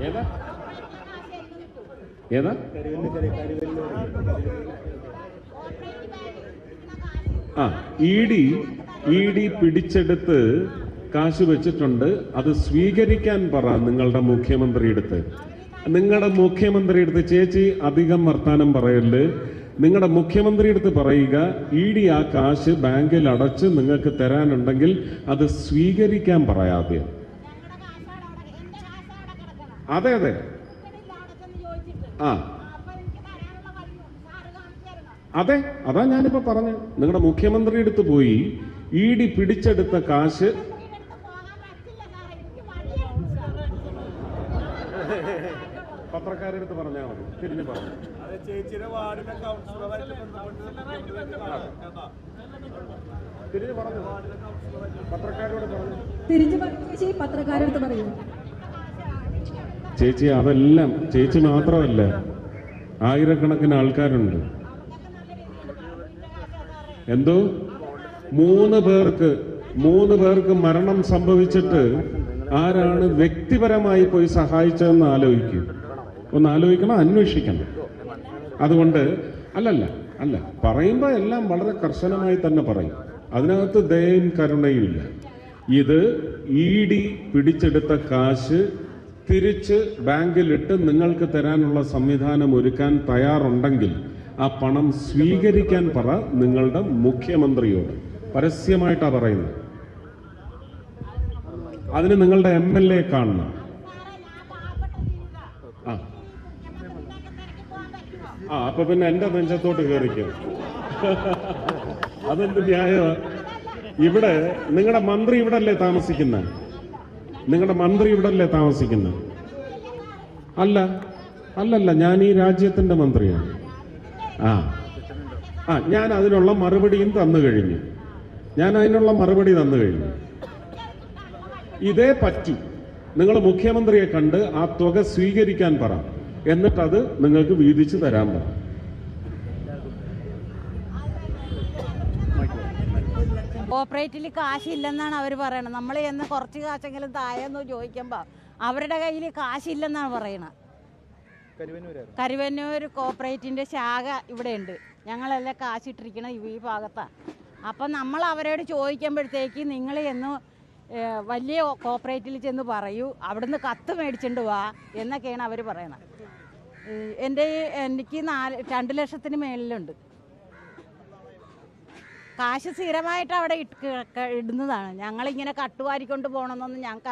ഏതാ ഏതാ ആ ഇ ഡി പിടിച്ചെടുത്ത് കാശ് വെച്ചിട്ടുണ്ട്. അത് സ്വീകരിക്കാൻ പറ നിങ്ങളുടെ മുഖ്യമന്ത്രിയെടുത്ത്. നിങ്ങളുടെ മുഖ്യമന്ത്രിയെടുത്ത് ചേച്ചി അധികം വർത്താനം പറയല്. നിങ്ങളുടെ മുഖ്യമന്ത്രിയെടുത്ത് പറയുക, ഇ ഡി ആ കാശ് ബാങ്കിൽ അടച്ച് നിങ്ങൾക്ക് തരാനുണ്ടെങ്കിൽ അത് സ്വീകരിക്കാൻ പറയാതെ. അതെ അതെ ആ അതെ, അതാ ഞാനിപ്പോ പറഞ്ഞു. നിങ്ങളുടെ മുഖ്യമന്ത്രിയെടുത്ത് പോയി ഇ ഡി പിടിച്ചെടുത്ത കാശ് പത്രക്കാരെടുത്ത് പറഞ്ഞാൽ മതി. തിരിഞ്ഞു പറഞ്ഞു. തിരിഞ്ഞു പറഞ്ഞു. പത്രക്കാരോട് പറഞ്ഞു. പത്രക്കാരെടുത്ത് പറയൂ. ചേച്ചി അതെല്ലാം ചേച്ചി മാത്രമല്ല, ആയിരക്കണക്കിന് ആൾക്കാരുണ്ട്. എന്തോ മൂന്ന് പേർക്ക് മരണം സംഭവിച്ചിട്ട് ആരാണ് വ്യക്തിപരമായി പോയി സഹായിച്ചതെന്ന് ആലോചിക്കും. ഒന്ന് ആലോചിക്കണം, അന്വേഷിക്കണം. അതുകൊണ്ട് അല്ല പറയുമ്പോൾ എല്ലാം വളരെ കർശനമായി തന്നെ പറയും. അതിനകത്ത് ദയയും കരുണയും ഇല്ല. ഇത് ഇ ഡി പിടിച്ചെടുത്ത കാശ് തിരിച്ച് ബാങ്കിലിട്ട് നിങ്ങൾക്ക് തരാനുള്ള സംവിധാനം ഒരുക്കാൻ തയ്യാറുണ്ടെങ്കിൽ ആ പണം സ്വീകരിക്കാൻ പറ നിങ്ങളുടെ മുഖ്യമന്ത്രിയോട്. പരസ്യമായിട്ടാണ് പറയുന്നത്. അതിന് നിങ്ങളുടെ MLA കാണണം. അപ്പൊ പിന്നെ എന്റെ നെഞ്ചത്തോട്ട് കയറിക്കും. അതെന്ത് ന്യായമാണ്? ഇവിടെ നിങ്ങളുടെ മന്ത്രി ഇവിടെ അല്ലേ താമസിക്കുന്നത്? അല്ലല്ല, ഞാൻ ഈ രാജ്യത്തിന്റെ മന്ത്രിയാണ്. ഞാൻ അതിനുള്ള മറുപടിയും തന്നു കഴിഞ്ഞു. ഇതേ പറ്റൂ. നിങ്ങൾ മുഖ്യമന്ത്രിയെ കണ്ട് ആ തുക സ്വീകരിക്കാൻ പറ, എന്നിട്ടത് നിങ്ങൾക്ക് വീതിച്ചു തരാൻ പറ. കോപ്പറേറ്റിൽ കാശില്ലെന്നാണ് അവർ പറയണത്. നമ്മൾ എന്ന് കുറച്ച് കാശെങ്കിലും തായെന്ന് ചോദിക്കുമ്പോൾ അവരുടെ കയ്യിൽ കാശില്ലെന്നാണ് പറയണത്. കരുവന്നൂർ കോപ്പറേറ്റിൻ്റെ ശാഖ ഇവിടെയുണ്ട്. ഞങ്ങളെല്ലാം കാശിട്ടിരിക്കണം ഈ ഭാഗത്താണ്. അപ്പം നമ്മൾ അവരോട് ചോദിക്കുമ്പോഴത്തേക്ക് നിങ്ങൾ എന്ന് വലിയ കോപ്പറേറ്റിൽ ചെന്ന് പറയൂ, അവിടുന്ന് കത്ത് മേടിച്ചുകൊണ്ട് വാ എന്നൊക്കെയാണ് അവർ പറയണത്. എനിക്ക് 2 ലക്ഷത്തിന് മേളിലുണ്ട് കാശ്. സ്ഥിരമായിട്ട് അവിടെ ഇടുന്നതാണ്. ഞങ്ങളിങ്ങനെ കട്ടുവാരിക്കൊണ്ട് പോകണമെന്നൊന്നും ഞങ്ങൾക്ക്